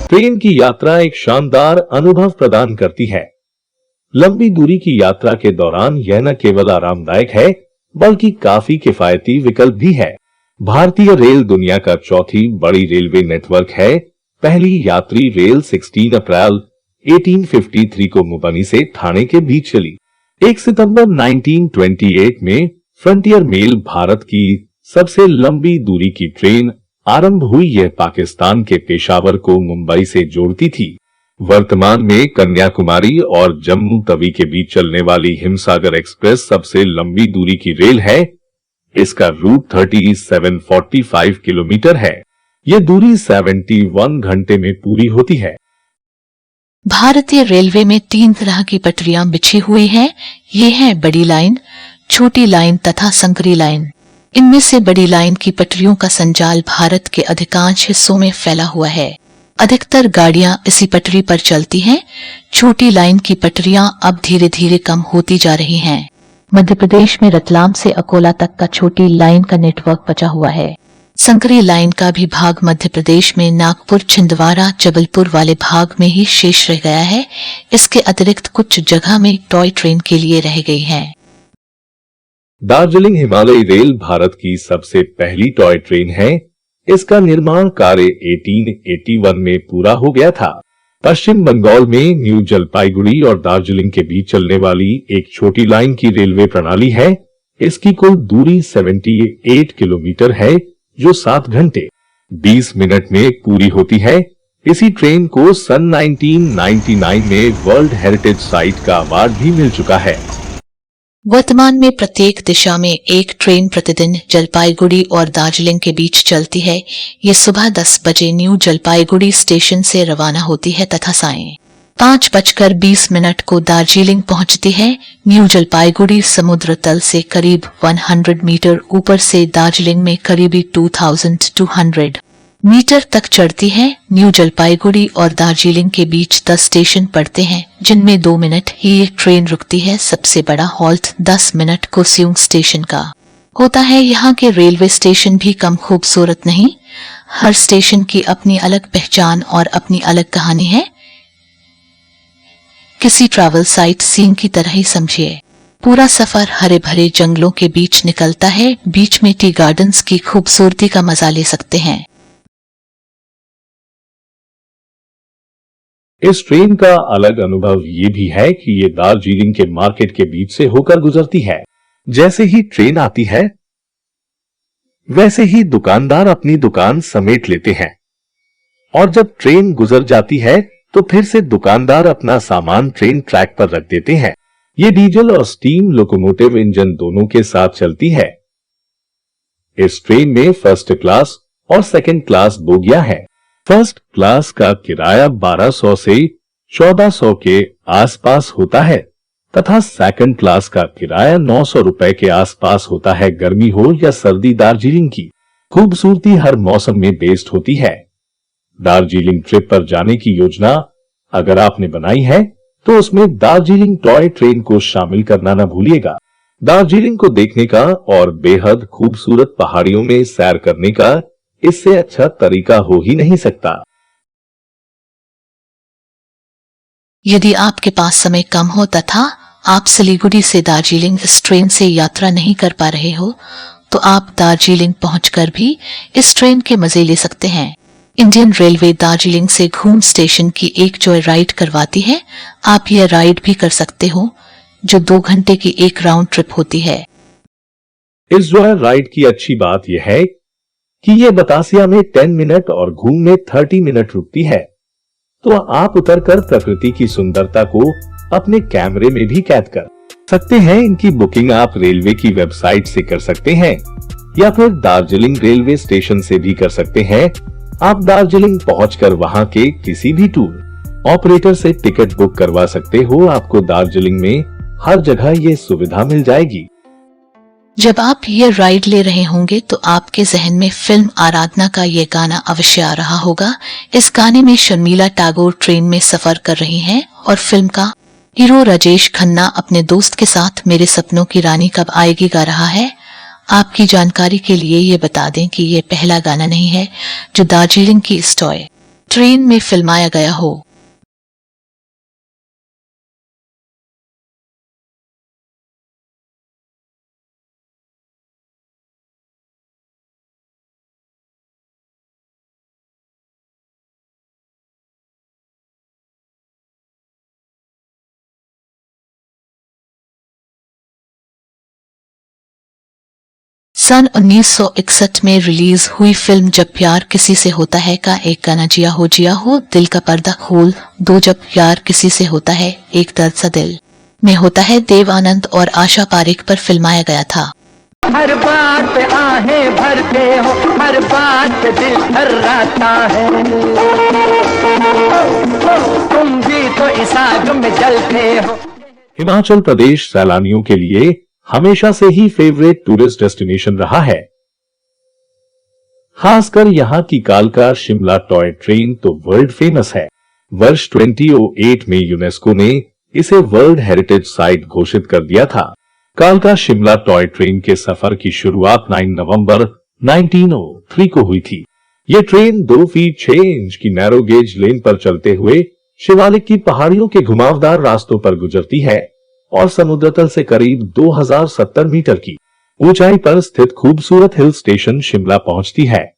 Train की यात्रा एक शानदार अनुभव प्रदान करती है। लंबी दूरी की यात्रा के दौरान यह न केवल आरामदायक है बल्कि काफी किफायती विकल्प भी है। भारतीय रेल दुनिया का चौथी बड़ी रेलवे नेटवर्क है। पहली यात्री रेल 16 अप्रैल 1853 को मुंबई से ठाणे के बीच चली। 1 सितंबर 1928 में फ्रंटियर मेल भारत की सबसे लंबी दूरी की ट्रेन आरंभ हुई। यह पाकिस्तान के पेशावर को मुंबई से जोड़ती थी। वर्तमान में कन्याकुमारी और जम्मू तवी के बीच चलने वाली हिमसागर एक्सप्रेस सबसे लंबी दूरी की रेल है। इसका रूट 3745 किलोमीटर है। यह दूरी 71 घंटे में पूरी होती है। भारतीय रेलवे में 3 तरह की पटरियां बिछी हुई हैं। ये हैं बड़ी लाइन, छोटी लाइन तथा संकरी लाइन। इनमें से बड़ी लाइन की पटरियों का संजाल भारत के अधिकांश हिस्सों में फैला हुआ है। अधिकतर गाड़ियां इसी पटरी पर चलती हैं। छोटी लाइन की पटरियां अब धीरे धीरे कम होती जा रही हैं। मध्य प्रदेश में रतलाम से अकोला तक का छोटी लाइन का नेटवर्क बचा हुआ है। संकरी लाइन का भी भाग मध्य प्रदेश में नागपुर, छिंदवाड़ा, जबलपुर वाले भाग में ही शेष रह गया है। इसके अतिरिक्त कुछ जगह में टॉय ट्रेन के लिए रह गई है। दार्जिलिंग हिमालयी रेल भारत की सबसे पहली टॉय ट्रेन है। इसका निर्माण कार्य 1881 में पूरा हो गया था। पश्चिम बंगाल में न्यू जलपाईगुड़ी और दार्जिलिंग के बीच चलने वाली एक छोटी लाइन की रेलवे प्रणाली है। इसकी कुल दूरी 78 किलोमीटर है जो 7 घंटे 20 मिनट में पूरी होती है। इसी ट्रेन को सन 1999 में वर्ल्ड हेरिटेज साइट का अवार्ड भी मिल चुका है। वर्तमान में प्रत्येक दिशा में एक ट्रेन प्रतिदिन जलपाईगुड़ी और दार्जिलिंग के बीच चलती है। ये सुबह 10 बजे न्यू जलपाईगुड़ी स्टेशन से रवाना होती है तथा सायं 5:20 को दार्जिलिंग पहुंचती है। न्यू जलपाईगुड़ी समुद्र तल से करीब 100 मीटर ऊपर से दार्जिलिंग में करीबी 2200 मीटर तक चढ़ती है। न्यू जलपाईगुड़ी और दार्जिलिंग के बीच 10 स्टेशन पड़ते हैं जिनमें 2 मिनट ही एक ट्रेन रुकती है। सबसे बड़ा हॉल्ट 10 मिनट कोसियुंग स्टेशन का होता है। यहाँ के रेलवे स्टेशन भी कम खूबसूरत नहीं। हर स्टेशन की अपनी अलग पहचान और अपनी अलग कहानी है। किसी ट्रैवल साइट सीन की तरह ही समझिए। पूरा सफर हरे भरे जंगलों के बीच निकलता है। बीच में टी गार्डन्स की खूबसूरती का मजा ले सकते हैं। इस ट्रेन का अलग अनुभव ये भी है कि ये दार्जिलिंग के मार्केट के बीच से होकर गुजरती है। जैसे ही ट्रेन आती है वैसे ही दुकानदार अपनी दुकान समेट लेते हैं और जब ट्रेन गुजर जाती है तो फिर से दुकानदार अपना सामान ट्रेन ट्रैक पर रख देते हैं। ये डीजल और स्टीम लोकोमोटिव इंजन दोनों के साथ चलती है। इस ट्रेन में फर्स्ट क्लास और सेकंड क्लास बोगियां हैं। फर्स्ट क्लास का किराया 1200 से 1400 के आसपास होता है तथा सेकंड क्लास का किराया 900 रुपए के आसपास होता है। गर्मी हो या सर्दी, दार्जिलिंग की खूबसूरती हर मौसम में बेस्ट होती है। दार्जिलिंग ट्रिप पर जाने की योजना अगर आपने बनाई है तो उसमें दार्जिलिंग टॉय ट्रेन को शामिल करना न भूलिएगा। दार्जिलिंग को देखने का और बेहद खूबसूरत पहाड़ियों में सैर करने का इससे अच्छा तरीका हो ही नहीं सकता। यदि आपके पास समय कम हो तथा आप सिलीगुड़ी से दार्जिलिंग इस ट्रेन से यात्रा नहीं कर पा रहे हो तो आप दार्जिलिंग पहुंचकर भी इस ट्रेन के मजे ले सकते हैं। इंडियन रेलवे दार्जिलिंग से घूम स्टेशन की एक जॉय राइड करवाती है। आप यह राइड भी कर सकते हो जो 2 घंटे की एक राउंड ट्रिप होती है। इस जॉय राइड की अच्छी बात यह है कि ये बतासिया में 10 मिनट और घूम में 30 मिनट रुकती है, तो आप उतरकर प्रकृति की सुंदरता को अपने कैमरे में भी कैद कर सकते हैं। इनकी बुकिंग आप रेलवे की वेबसाइट से कर सकते हैं या फिर दार्जिलिंग रेलवे स्टेशन से भी कर सकते हैं। आप दार्जिलिंग पहुंचकर वहां के किसी भी टूर ऑपरेटर से टिकट बुक करवा सकते हो। आपको दार्जिलिंग में हर जगह ये सुविधा मिल जाएगी। जब आप ये राइड ले रहे होंगे तो आपके जहन में फिल्म आराधना का ये गाना अवश्य आ रहा होगा। इस गाने में शर्मिला टैगोर ट्रेन में सफर कर रही हैं और फिल्म का हीरो राजेश खन्ना अपने दोस्त के साथ मेरे सपनों की रानी कब आएगी गा रहा है। आपकी जानकारी के लिए ये बता दें कि ये पहला गाना नहीं है जो दार्जिलिंग की इस टॉय ट्रेन में फिल्माया गया हो। सन 1961 में रिलीज हुई फिल्म जब प्यार किसी से होता है का एक गाना जिया हो दिल का पर्दा खोल दो, जब प्यार किसी से होता है एक दर्द सा दिल में होता है, देव आनंद और आशा पारेख पर फिल्माया गया था। हर बात पे आहें भरते हो, हर बात पे दिल थर्राता है, तुम भी तो इस आग में जलते हो। हिमाचल प्रदेश सैलानियों के लिए हमेशा से ही फेवरेट टूरिस्ट डेस्टिनेशन रहा है। खासकर यहाँ की कालका शिमला टॉय ट्रेन तो वर्ल्ड फेमस है। वर्ष 2008 में यूनेस्को ने इसे वर्ल्ड हेरिटेज साइट घोषित कर दिया था। कालका शिमला टॉय ट्रेन के सफर की शुरुआत 9 नवंबर 1903 को हुई थी। ये ट्रेन 2 फीट 6 इंच की नैरो गेज लेन पर चलते हुए शिवालिक की पहाड़ियों के घुमावदार रास्तों पर गुजरती है और समुद्र तल से करीब 2070 मीटर की ऊंचाई पर स्थित खूबसूरत हिल स्टेशन शिमला पहुंचती है।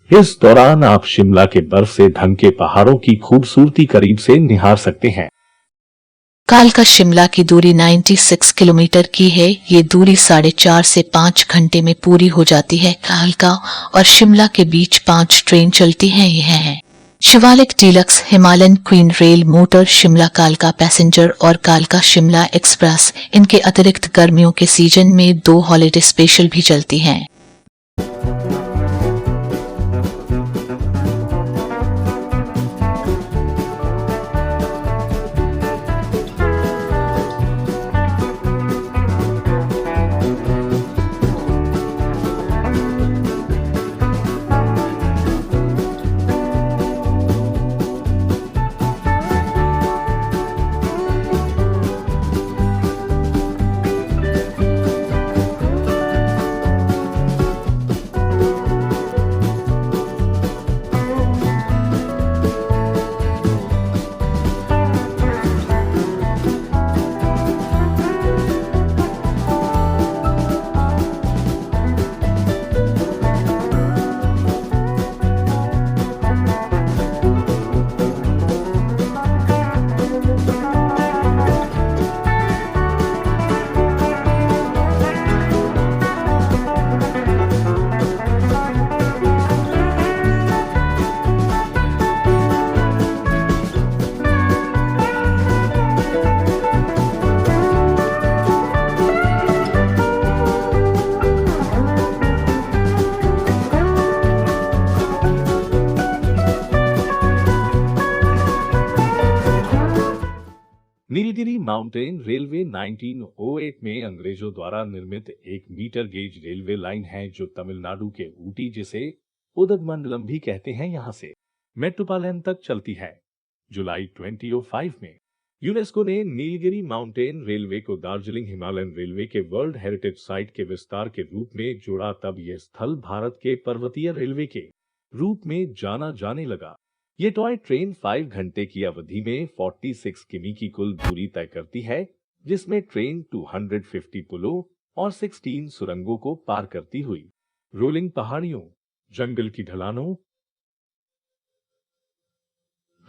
इस दौरान आप शिमला के बर्फ से ढके पहाड़ों की खूबसूरती करीब से निहार सकते हैं। कालका शिमला की दूरी 96 किलोमीटर की है। ये दूरी 4.5 से 5 घंटे में पूरी हो जाती है। कालका और शिमला के बीच 5 ट्रेन चलती हैं। यह है Shivalik deluxe, Himalayan queen, rail motor, Shimla कालका पैसेंजर और कालका शिमला एक्सप्रेस। इनके अतिरिक्त गर्मियों के सीजन में 2 हॉलिडे स्पेशल भी चलती हैं। नीलगिरी माउंटेन रेलवे 1908 में अंग्रेजों द्वारा निर्मित एक मीटर गेज रेलवे लाइन है जो तमिलनाडु के ऊटी, जिसे उदगमंडलम भी कहते हैं, यहां से मेट्रोपालैन तक चलती है। जुलाई 2005 में यूनेस्को ने नीलगिरी माउंटेन रेलवे को दार्जिलिंग हिमालयन रेलवे के वर्ल्ड हेरिटेज साइट के विस्तार के रूप में जोड़ा। तब यह स्थल भारत के पर्वतीय रेलवे के रूप में जाना जाने लगा। ये टॉय ट्रेन 5 घंटे की अवधि में 46 किमी की कुल दूरी तय करती है, जिसमें ट्रेन 250 पुलों और 16 सुरंगों को पार करती हुई रोलिंग पहाड़ियों, जंगल की ढलानों,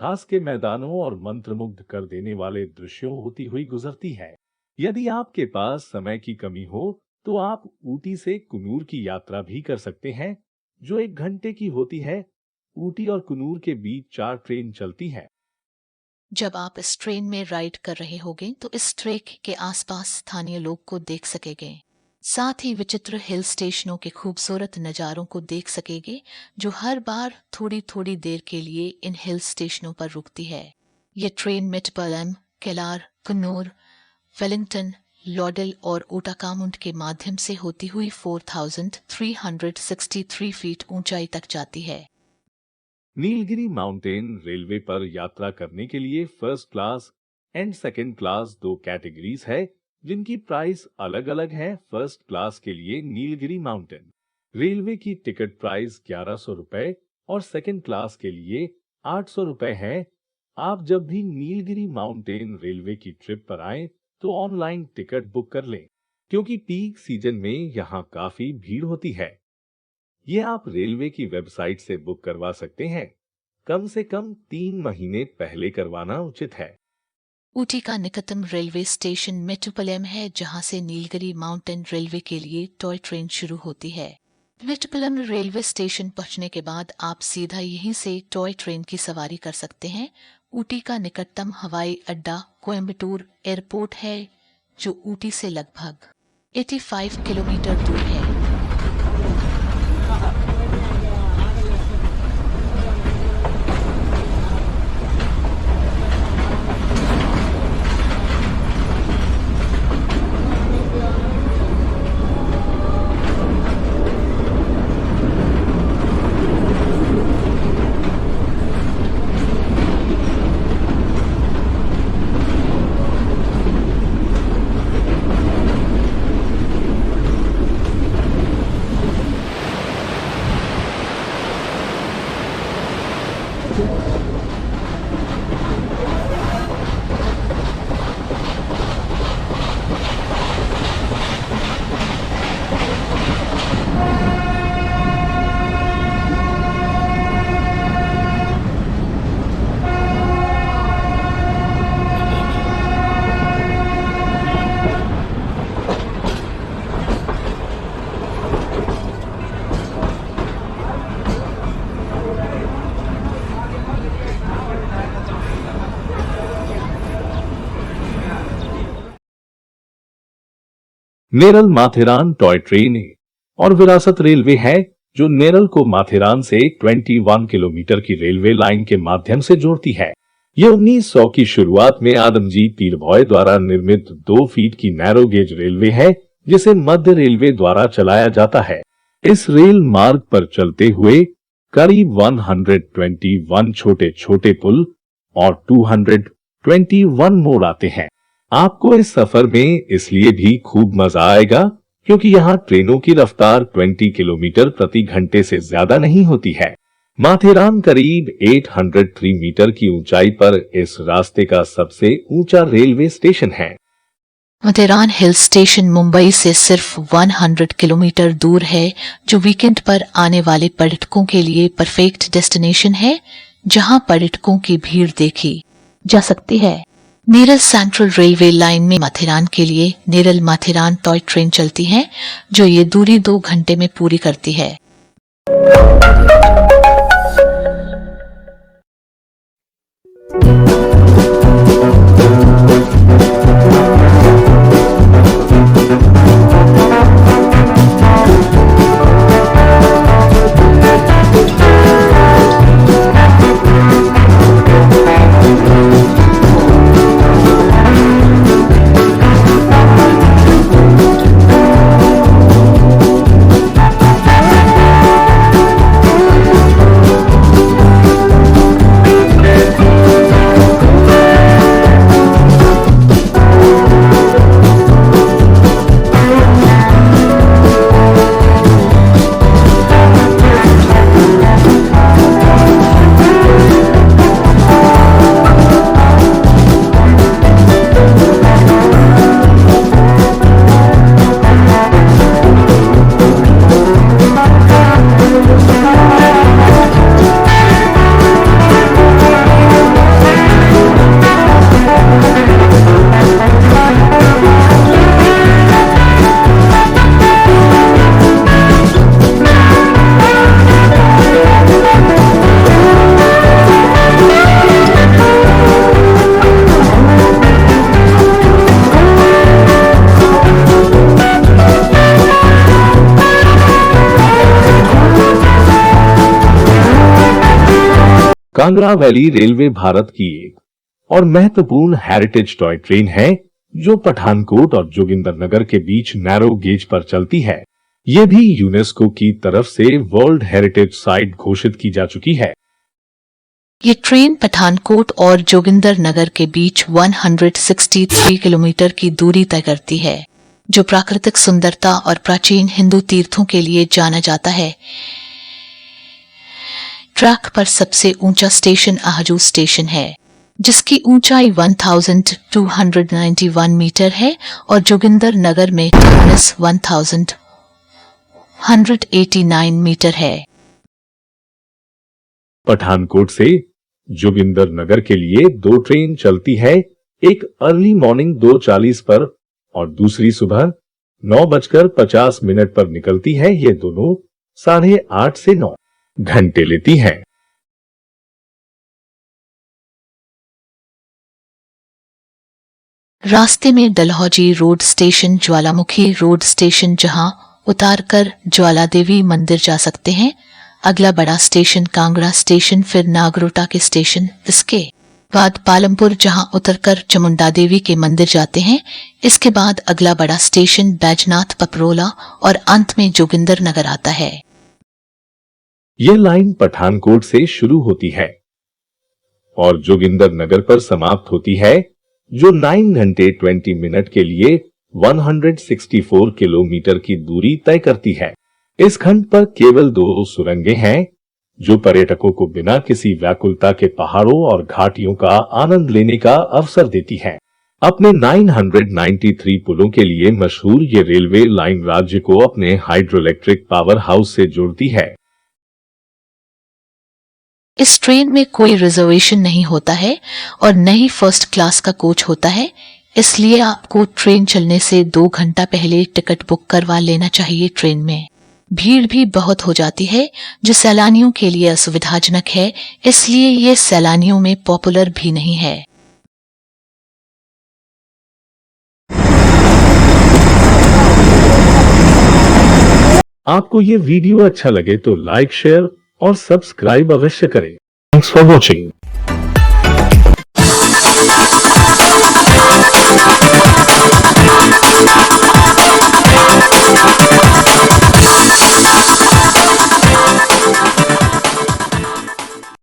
घास के मैदानों और मंत्रमुग्ध कर देने वाले दृश्यों होती हुई गुजरती है। यदि आपके पास समय की कमी हो तो आप ऊटी से कुन्नूर की यात्रा भी कर सकते हैं, जो 1 घंटे की होती है। ऊटी और कुन्नूर के बीच 4 ट्रेन चलती है। जब आप इस ट्रेन में राइड कर रहे होंगे तो इस ट्रैक के आसपास स्थानीय लोग को देख सकेंगे। साथ ही विचित्र हिल स्टेशनों के खूबसूरत नज़ारों को देख सकेंगे, जो हर बार थोड़ी थोड़ी देर के लिए इन हिल स्टेशनों पर रुकती है। ये ट्रेन मेट्रोपालैम, केलार, कुन्नूर, वेलिंगटन, लॉडेल और ओटाकामुंड के माध्यम से होती हुई 4363 फीट ऊंचाई तक जाती है। नीलगिरी माउंटेन रेलवे पर यात्रा करने के लिए first class and second class 2 categories है, जिनकी प्राइस अलग अलग है। फर्स्ट क्लास के लिए नीलगिरी माउंटेन रेलवे की टिकट प्राइस 1100 रुपए और सेकंड क्लास के लिए 800 रुपए है। आप जब भी नीलगिरी माउंटेन रेलवे की ट्रिप पर आए तो ऑनलाइन टिकट बुक कर लें, क्योंकि पीक सीजन में यहाँ काफी भीड़ होती है। ये आप रेलवे की वेबसाइट से बुक करवा सकते हैं। कम से कम 3 महीने पहले करवाना उचित है। ऊटी का निकटतम रेलवे स्टेशन मेट्टुपालयम है, जहां से नीलगिरी माउंटेन रेलवे के लिए टॉय ट्रेन शुरू होती है। मेट्टुपालयम रेलवे स्टेशन पहुंचने के बाद आप सीधा यहीं से टॉय ट्रेन की सवारी कर सकते हैं। ऊटी का निकटतम हवाई अड्डा कोयम्बटूर एयरपोर्ट है, जो ऊटी से लगभग 85 किलोमीटर दूर है। नेरल माथेरान टॉय ट्रेन और विरासत रेलवे है, जो नेरल को माथेरान से 21 किलोमीटर की रेलवे लाइन के माध्यम से जोड़ती है। यह 1900 की शुरुआत में आदमजी पीरभॉय द्वारा निर्मित 2 फीट की नैरो गेज रेलवे है, जिसे मध्य रेलवे द्वारा चलाया जाता है। इस रेल मार्ग पर चलते हुए करीब 121 छोटे छोटे पुल और 221 मोड़ आते हैं। आपको इस सफर में इसलिए भी खूब मजा आएगा क्योंकि यहाँ ट्रेनों की रफ्तार 20 किलोमीटर प्रति घंटे से ज्यादा नहीं होती है। माथेरान करीब 803 मीटर की ऊंचाई पर इस रास्ते का सबसे ऊंचा रेलवे स्टेशन है। माथेरान हिल स्टेशन मुंबई से सिर्फ 100 किलोमीटर दूर है, जो वीकेंड पर आने वाले पर्यटकों के लिए परफेक्ट डेस्टिनेशन है, जहां पर्यटकों की भीड़ देखी जा सकती है। नेरल सेंट्रल रेलवे लाइन में माथेरान के लिए नेरल माथेरान टॉय ट्रेन चलती है, जो ये दूरी 2 घंटे में पूरी करती है। कांगड़ा वैली रेलवे भारत की एक और महत्वपूर्ण हेरिटेज टॉय ट्रेन है, जो पठानकोट और जोगिंदरनगर के बीच नैरो गेज पर चलती है। ये भी यूनेस्को की तरफ से वर्ल्ड हेरिटेज साइट घोषित की जा चुकी है। ये ट्रेन पठानकोट और जोगिंदरनगर के बीच 163 किलोमीटर की दूरी तय करती है, जो प्राकृतिक सुंदरता और प्राचीन हिंदू तीर्थों के लिए जाना जाता है। ट्रैक पर सबसे ऊंचा स्टेशन आहजू स्टेशन है, जिसकी ऊंचाई 1291 मीटर है और जोगिंदर नगर में टर्मिनस 1189 मीटर है। पठानकोट से जोगिंदर नगर के लिए 2 ट्रेन चलती है, एक अर्ली मॉर्निंग 2:40 पर और दूसरी सुबह 9:50 पर निकलती है। ये दोनों 8:30 से 9 घंटे लेती है। रास्ते में डलहौजी रोड स्टेशन, ज्वालामुखी रोड स्टेशन जहां उतारकर ज्वाला देवी मंदिर जा सकते हैं, अगला बड़ा स्टेशन कांगड़ा स्टेशन, फिर नागरोटा के स्टेशन, इसके बाद पालमपुर जहां उतरकर चामुंडा देवी के मंदिर जाते हैं, इसके बाद अगला बड़ा स्टेशन बैजनाथ पपरोला और अंत में जोगिंदर नगर आता है। यह लाइन पठानकोट से शुरू होती है और जोगिंदर नगर पर समाप्त होती है, जो 9 घंटे 20 मिनट के लिए 164 किलोमीटर की दूरी तय करती है। इस खंड पर केवल 2 सुरंगें हैं, जो पर्यटकों को बिना किसी व्याकुलता के पहाड़ों और घाटियों का आनंद लेने का अवसर देती है। अपने 993 पुलों के लिए मशहूर ये रेलवे लाइन राज्य को अपने हाइड्रोइलेक्ट्रिक पावर हाउस से जोड़ती है। इस ट्रेन में कोई रिजर्वेशन नहीं होता है और न ही फर्स्ट क्लास का कोच होता है, इसलिए आपको ट्रेन चलने से 2 घंटा पहले टिकट बुक करवा लेना चाहिए। ट्रेन में भीड़ भी बहुत हो जाती है, जो सैलानियों के लिए असुविधाजनक है, इसलिए ये सैलानियों में पॉपुलर भी नहीं है। आपको ये वीडियो अच्छा लगे तो लाइक, शेयर और सब्सक्राइब अवश्य करें। Thanks for watching.